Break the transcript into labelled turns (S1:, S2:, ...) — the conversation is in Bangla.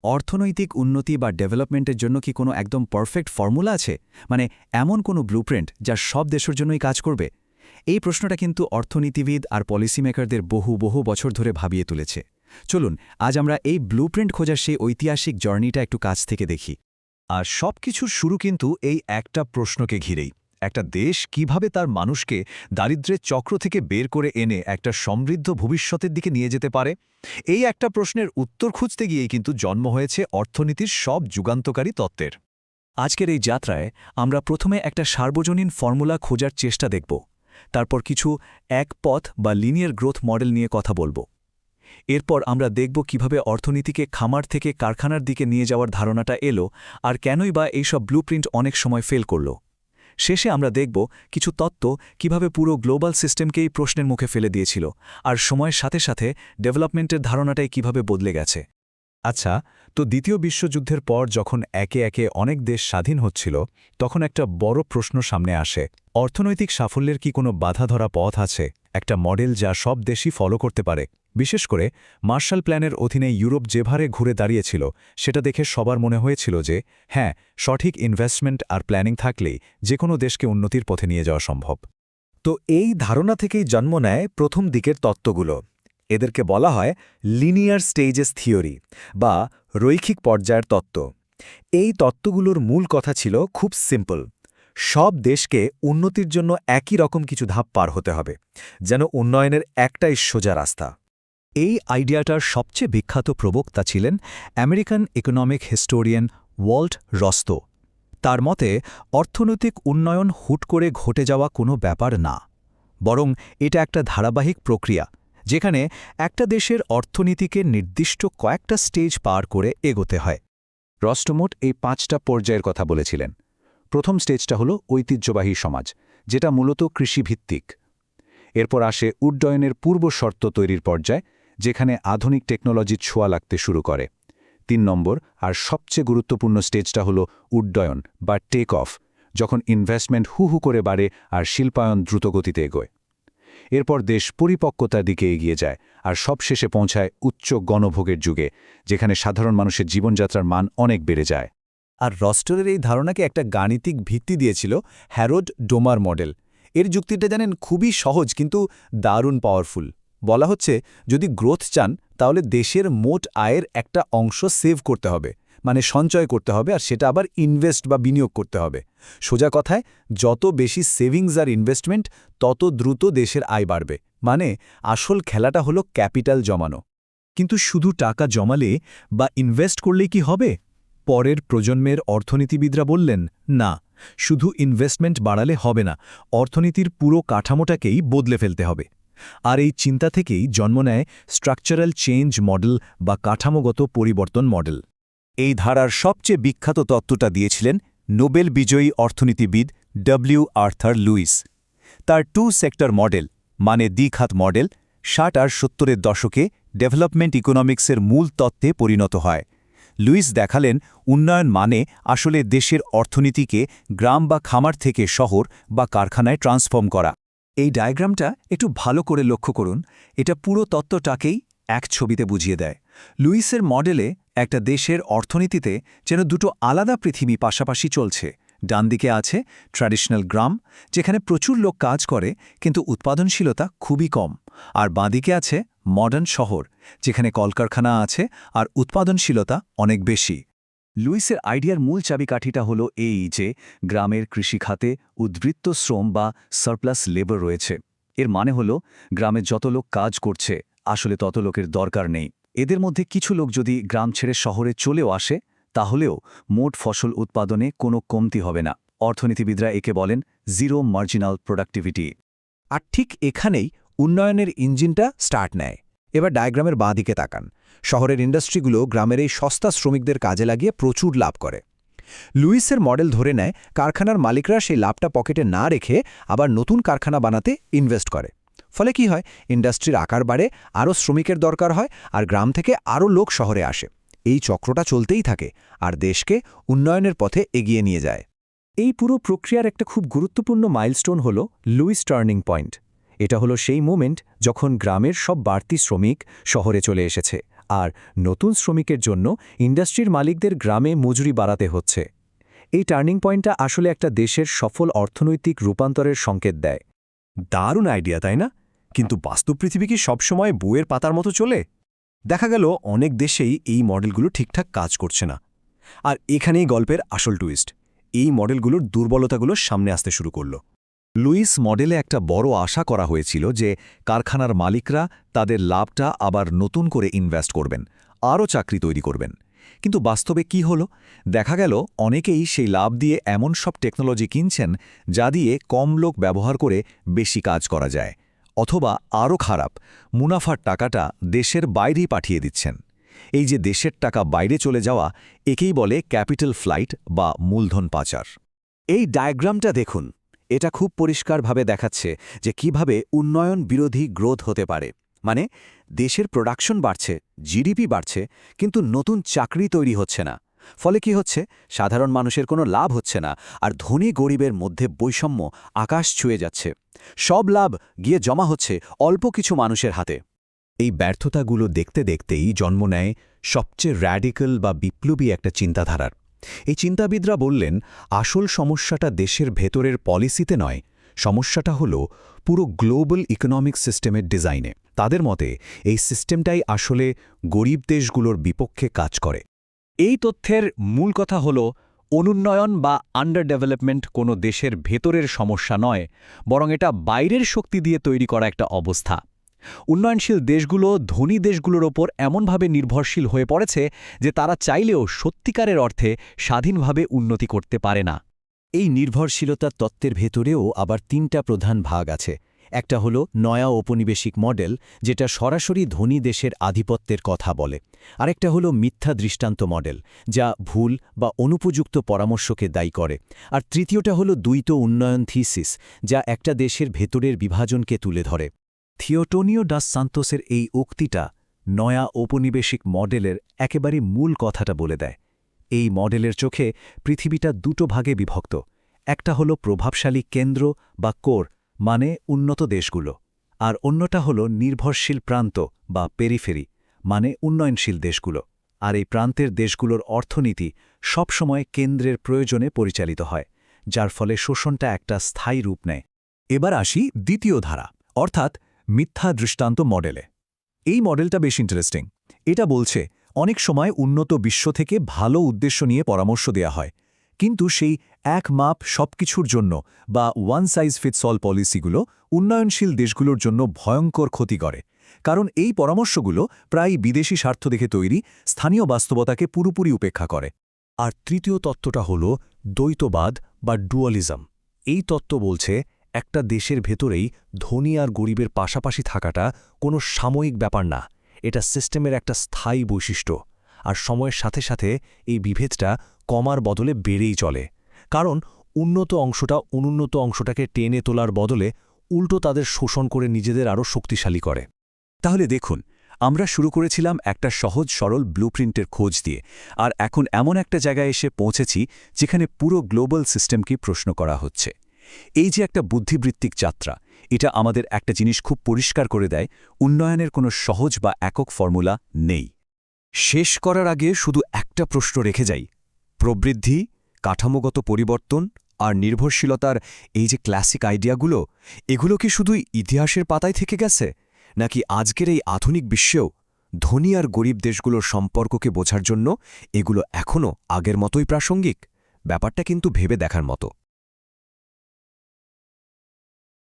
S1: অর্থনৈতিক উন্নতি বা ডেভেলপমেন্টের জন্য কি কোনো একদম পারফেক্ট ফর্মুলা আছে, মানে এমন কোনো ব্লুপ্রিন্ট যা সব দেশের জন্যই কাজ করবে? এই প্রশ্নটা কিন্তু অর্থনীতিবিদ আর পলিসি মেকারদের বহু বহু বছর ধরে ভাবিয়ে তুলেছে। চলুন আজ আমরা এই ব্লুপ্রিন্ট খোঁজার সেই ঐতিহাসিক জার্নিটা একটু কাছ থেকে দেখি।
S2: আর সবকিছুর শুরু কিন্তু এই একটা প্রশ্নকে ঘিরেই। একটা দেশ কিভাবে তার মানুষকে দারিদ্র্যের চক্র থেকে বের করে এনে একটা সমৃদ্ধ ভবিষ্যতের দিকে নিয়ে যেতে পারে, এই একটা প্রশ্নের উত্তর খুঁজতে গিয়েই কিন্তু জন্ম হয়েছে অর্থনীতির সব যুগান্তকারী তত্ত্বের।
S1: আজকের এই যাত্রায় আমরা প্রথমে একটা সার্বজনীন ফর্মুলা খোঁজার চেষ্টা দেখব, তারপর কিছু এক পথ বা লিনিয়ার গ্রোথ মডেল নিয়ে কথা বলবো। এরপর আমরা দেখব কিভাবে অর্থনীতিকে খামার থেকে কারখানার দিকে নিয়ে যাওয়ার ধারণাটা এলো, আর কেনই বা এইসব ব্লুপ্রিন্ট অনেক সময় ফেল করল। শেষে আমরা দেখব কিছু তত্ত্ব কিভাবে পুরো গ্লোবাল সিস্টেমকেই প্রশ্নের মুখে ফেলে দিয়েছিল, আর সময়ের সাথে সাথে ডেভেলপমেন্টের ধারণাটাই কিভাবে বদলে গেছে।
S2: আচ্ছা, তো দ্বিতীয় বিশ্বযুদ্ধের পর যখন একে একে অনেক দেশ স্বাধীন হচ্ছিল, তখন একটা বড় প্রশ্ন সামনে আসে। অর্থনৈতিক সাফল্যের কি কোনো বাধা ধরা পথ আছে, একটা মডেল যা সব দেশই ফলো করতে পারে? বিশেষ করে মার্শাল প্ল্যানের অধীনে ইউরোপ যেভাবে ঘুরে দাঁড়িয়েছিল, সেটা দেখে সবার মনে হয়েছিল যে হ্যাঁ, সঠিক ইনভেস্টমেন্ট আর প্ল্যানিং থাকলেই যে কোনো দেশকে উন্নতির পথে নিয়ে যাওয়া সম্ভব। তো এই ধারণা থেকেই জন্ম নেয় প্রথম দিকের তত্ত্বগুলো। এদেরকে বলা হয় লিনিয়ার স্টেজেস থিওরি বা রৈখিক পর্যায়ের তত্ত্ব। এই তত্ত্বগুলোর মূল কথা ছিল খুব সিম্পল: সব দেশকে উন্নতির জন্য একই রকম কিছু ধাপ পার হতে হবে, যেন উন্নয়নের একটাই সোজা রাস্তা।
S1: এই আইডিয়াটার সবচেয়ে বিখ্যাত প্রবক্তা ছিলেন আমেরিকান ইকোনমিক হিস্টোরিয়ান ওয়াল্ট রস্তো। তার মতে অর্থনৈতিক উন্নয়ন হুট করে ঘটে যাওয়া কোনো ব্যাপার না, বরং এটা একটা ধারাবাহিক প্রক্রিয়া, যেখানে একটা দেশের অর্থনীতিকে নির্দিষ্ট কয়েকটা স্টেজ পার করে এগোতে হয়।
S2: রস্টোমোট এই 5টা পর্যায়ের কথা বলেছিলেন। প্রথম স্টেজটা হলো ঐতিহ্যবাহী সমাজ, যেটা মূলত কৃষিভিত্তিক। এরপর আসে উড্ডয়নের পূর্ব শর্ত তৈরির পর্যায়, যেখানে আধুনিক টেকনোলজির ছোঁয়া লাগতে শুরু করে। 3 নম্বর আর সবচেয়ে গুরুত্বপূর্ণ স্টেজটা হলো উড্ডয়ন বা টেক অফ, যখন ইনভেস্টমেন্ট হু হু করে বাড়ে আর শিল্পায়ন দ্রুতগতিতে এগোয়। এরপর দেশ পরিপক্কতার দিকে এগিয়ে যায় আর সবশেষে পৌঁছায় উচ্চ গণভোগের যুগে, যেখানে সাধারণ মানুষের জীবনযাত্রার মান অনেক বেড়ে যায়।
S1: আর রস্টোরের এই ধারণাকে একটা গাণিতিক ভিত্তি দিয়েছিল হ্যারোড ডোমার মডেল। এর যুক্তিটা জানেন, খুবই সহজ কিন্তু দারুণ পাওয়ারফুল। বলা হচ্ছে, যদি গ্রোথ চান তাহলে দেশের মোট আয়ের একটা অংশ সেভ করতে হবে, মানে সঞ্চয় করতে হবে, আর সেটা আবার ইনভেস্ট বা বিনিয়োগ করতে হবে। সোজা কথায়, যত বেশি সেভিংস আর ইনভেস্টমেন্ট, তত দ্রুত দেশের আয় বাড়বে। মানে আসল খেলাটা হলো ক্যাপিটাল জমানো।
S2: কিন্তু শুধু টাকা জমালে বা ইনভেস্ট করলেই কি হবে? পরের প্রজন্মের অর্থনীতিবিদরা বললেন, না, শুধু ইনভেস্টমেন্ট বাড়ালে হবে না, অর্থনীতির পুরো কাঠামোটাকেই বদলে ফেলতে হবে। আর এই চিন্তা থেকেই জন্ম নেয় স্ট্রাকচারাল চেঞ্জ মডেল বা কাঠামোগত পরিবর্তন মডেল।
S1: এই ধারার সবচেয়ে বিখ্যাত তত্ত্বটা দিয়েছিলেন নোবেল বিজয়ী অর্থনীতিবিদ আর্থার লুইস। তার 2 সেক্টর মডেল, মানে দ্বিখাত মডেল, 60 আর 70-এর দশকে ডেভেলপমেন্ট ইকোনমিক্সের মূল তত্ত্বে পরিণত হয়। লুইস দেখালেন, উন্নয়ন মানে আসলে দেশের অর্থনীতিকে গ্রাম বা খামার থেকে শহর বা কারখানায় ট্রান্সফর্ম করা। এই ডায়াগ্রামটা একটু ভালো করে লক্ষ্য করুন, এটা পুরো তত্ত্বটাকেই এক ছবিতে বুঝিয়ে দেয়। লুইসের মডেলে একটা দেশের অর্থনীতিতে যেন দুটো আলাদা পৃথিবী পাশাপাশি চলছে। ডান দিকে আছে ট্র্যাডিশনাল গ্রাম, যেখানে প্রচুর লোক কাজ করে কিন্তু উৎপাদনশীলতা খুবই কম, আর বাঁদিকে আছে মডার্ন শহর, যেখানে কলকারখানা আছে আর উৎপাদনশীলতা অনেক বেশি। লুইসের আইডিয়ার মূল চাবিকাঠিটা হলো এই যে গ্রামের কৃষিখাতে উদ্বৃত্ত শ্রম বা সারপ্লাস লেবার রয়েছে। এর মানে হলো গ্রামে যত লোক কাজ করছে, আসলে তত লোকের দরকার নেই। এদের মধ্যে কিছু লোক যদি গ্রাম ছেড়ে শহরে চলেও আসে, তাহলেও মোট ফসল উৎপাদনে কোনো কমতি হবে না। অর্থনীতিবিদরা একে বলেন জিরো মার্জিনাল প্রোডাক্টিভিটি। আর ঠিক এখানেই উন্নয়নের ইঞ্জিনটা স্টার্ট নেয়। এবার ডায়াগ্রামের বাঁ দিকে তাকান। শহরের ইন্ডাস্ট্রিগুলো গ্রামের এই সস্তা শ্রমিকদের কাজে লাগিয়ে প্রচুর লাভ করে। লুইসের মডেল ধরে নেয় কারখানার মালিকরা সেই লাভটা পকেটে না রেখে আবার নতুন কারখানা বানাতে ইনভেস্ট করে। ফলে কি হয়, ইন্ডাস্ট্রির আকার বাড়ে, আরও শ্রমিকের দরকার হয়, আর গ্রাম থেকে আরও লোক শহরে আসে। এই চক্রটা চলতেই থাকে আর দেশকে উন্নয়নের পথে এগিয়ে নিয়ে যায়। এই পুরো প্রক্রিয়ার একটা খুব গুরুত্বপূর্ণ মাইলস্টোন হল লুইস টার্নিং পয়েন্ট। এটা হলো সেই মোমেন্ট যখন গ্রামের সব বাড়তি শ্রমিক শহরে চলে এসেছে
S2: আর নতুন শ্রমিকের জন্য ইন্ডাস্ট্রির মালিকদের গ্রামে মজুরি বাড়াতে হচ্ছে। এই টার্নিং পয়েন্টটা আসলে একটা দেশের সফল অর্থনৈতিক রূপান্তরের সংকেত দেয়।
S3: দারুণ আইডিয়া, তাই না? কিন্তু বাস্তব পৃথিবী কি সবসময় বইয়ের পাতার মতো চলে? দেখা গেল অনেক দেশেই এই মডেলগুলো ঠিকঠাক কাজ করছে না। আর এখানেই গল্পের আসল টুইস্ট। এই মডেলগুলোর দুর্বলতাগুলো সামনে আসতে শুরু করল।
S1: লুইস মডেলে একটা বড় আশা করা হয়েছিল যে কারখানার মালিকরা তাদের লাভটা আবার নতুন করে ইনভেস্ট করবেন, আরও চাকরি তৈরি করবেন। কিন্তু বাস্তবে কি হলো? দেখা গেল অনেকেই সেই লাভ দিয়ে এমন সব টেকনোলজি কিনছেন যা দিয়ে কম লোক ব্যবহার করে বেশি কাজ করা যায়, অথবা আরও খারাপ, মুনাফার টাকাটা দেশের বাইরেই পাঠিয়ে দিচ্ছেন। এই যে দেশের টাকা বাইরে চলে যাওয়া, একেই বলে ক্যাপিটাল ফ্লাইট বা মূলধন পাচার।
S2: এই ডায়াগ্রামটা দেখুন, এটা খুব পরিষ্কারভাবে দেখাচ্ছে যে কিভাবে উন্নয়ন বিরোধী গ্রোথ হতে পারে। মানে দেশের প্রোডাকশন বাড়ছে, জিডিপি বাড়ছে, কিন্তু নতুন চাকরি তৈরি হচ্ছে না। ফলে কি হচ্ছে? সাধারণ মানুষের কোনো লাভ হচ্ছে না, আর ধনী গরিবের মধ্যে বৈষম্য আকাশ ছুঁয়ে যাচ্ছে। সব লাভ গিয়ে জমা হচ্ছে অল্প কিছু মানুষের হাতে।
S1: এই ব্যর্থতাগুলো দেখতে দেখতেই জন্ম নেয় সবচেয়ে র্যাডিক্যাল বা বিপ্লবী একটা চিন্তাধারার। এই চিন্তাবিদরা বললেন, আসল সমস্যাটা দেশের ভেতরের পলিসিতে নয়, সমস্যাটা হলো পুরো গ্লোবাল ইকোনমিক সিস্টেমের ডিজাইনে। তাদের মতে এই সিস্টেমটাই আসলে গরিব দেশগুলোর বিপক্ষে কাজ করে।
S2: এই তথ্যের মূল কথা হল, অনুন্নয়ন বা আন্ডার ডেভেলপমেন্ট কোনো দেশের ভেতরের সমস্যা নয়, বরং এটা বাইরের শক্তি দিয়ে তৈরি করা একটা অবস্থা। উন্নয়নশীল দেশগুলো ধনী দেশগুলোর ওপর এমনভাবে নির্ভরশীল হয়ে পড়েছে যে তারা চাইলেও সত্যিকারের অর্থে স্বাধীনভাবে উন্নতি করতে পারে না।
S1: এই নির্ভরশীলতার তত্ত্বের ভেতরেও আবার তিনটা প্রধান ভাগ আছে। একটা হলো নয়া ঔপনিবেশিক মডেল, যেটা সরাসরি ধনী দেশের আধিপত্যের কথা বলে। আরেকটা হলো মিথ্যা দৃষ্টান্ত মডেল, যা ভুল বা অনুপযুক্ত পরামর্শকে দায়ী করে। আর তৃতীয়টা হলো দ্বৈত উন্নয়ন থিসিস, যা একটা দেশের ভেতরের বিভাজনকে তুলে ধরে। থিওটোনিও ডাস সান্তোসের এই উক্তিটা নয়া ঔপনিবেশিক মডেলের একেবারে মূল কথাটা বলে দেয়। এই মডেলের চোখে পৃথিবীটা দুটো ভাগে বিভক্ত। একটা হলো প্রভাবশালী কেন্দ্র বা কোর, মানে উন্নত দেশগুলো, আর অন্যটা হলো নির্ভরশীল প্রান্ত বা পেরিফেরি, মানে উন্নয়নশীল দেশগুলো। আর এই প্রান্তের দেশগুলোর অর্থনীতি সবসময় কেন্দ্রের প্রয়োজনে পরিচালিত হয়, যার ফলে শোষণটা একটা স্থায়ী রূপ নেয়। এবার আসি দ্বিতীয় ধারা, অর্থাৎ মিথ্যা দৃষ্টান্ত মডেলে। এই মডেলটা বেশ ইন্টারেস্টিং। এটা বলছে, অনেক সময় উন্নত বিশ্ব থেকে ভালো উদ্দেশ্য নিয়ে পরামর্শ দেয়া হয়, কিন্তু সেই এক মাপ সবকিছুর জন্য বা ওয়ান সাইজ ফিটস অল পলিসিগুলো উন্নয়নশীল দেশগুলোর জন্য ভয়ঙ্কর ক্ষতি করে। কারণ এই পরামর্শগুলো প্রায় বিদেশি স্বার্থ দেখে তৈরি, স্থানীয় বাস্তবতাকে পুরোপুরি উপেক্ষা করে। আর তৃতীয় তত্ত্বটা হল দ্বৈতবাদ বা ডুয়ালিজম। এই তত্ত্ব বলছে, একটা দেশের ভেতরেই ধনী আর গরিবের পাশাপাশি থাকাটা কোনো সাময়িক ব্যাপার না, এটা সিস্টেমের একটা স্থায়ী বৈশিষ্ট্য। আর সময়ের সাথে সাথে এই বিভেদটা কমার বদলে বেড়েই চলে, কারণ উন্নত অংশটা অনুন্নত অংশটাকে টেনে তোলার বদলে উল্টো তাদের শোষণ করে নিজেদের আরও শক্তিশালী করে। তাহলে দেখুন, আমরা শুরু করেছিলাম একটা সহজ সরল ব্লুপ্রিন্টের খোঁজ দিয়ে, আর এখন এমন একটা জায়গায় এসে পৌঁছেছি যেখানে পুরো গ্লোবাল সিস্টেমকে প্রশ্ন করা হচ্ছে। এই যে একটা বুদ্ধিবৃত্তিক যাত্রা, এটা আমাদের একটা জিনিস খুব পরিষ্কার করে দেয়, উন্নয়নের কোনো সহজ বা একক ফর্মুলা নেই। শেষ করার আগে শুধু একটা প্রশ্ন রেখে যাই, প্রবৃদ্ধি, কাঠামোগত পরিবর্তন আর নির্ভরশীলতার এই যে ক্লাসিক আইডিয়াগুলো, এগুলো কি শুধুই ইতিহাসের পাতায় থেকে গেছে, নাকি আজকের এই আধুনিক বিশ্বেও ধনী আর গরিব দেশগুলোর সম্পর্ককে বোঝার জন্য এগুলো এখনও আগের মতোই প্রাসঙ্গিক? ব্যাপারটা কিন্তু ভেবে দেখার মতো।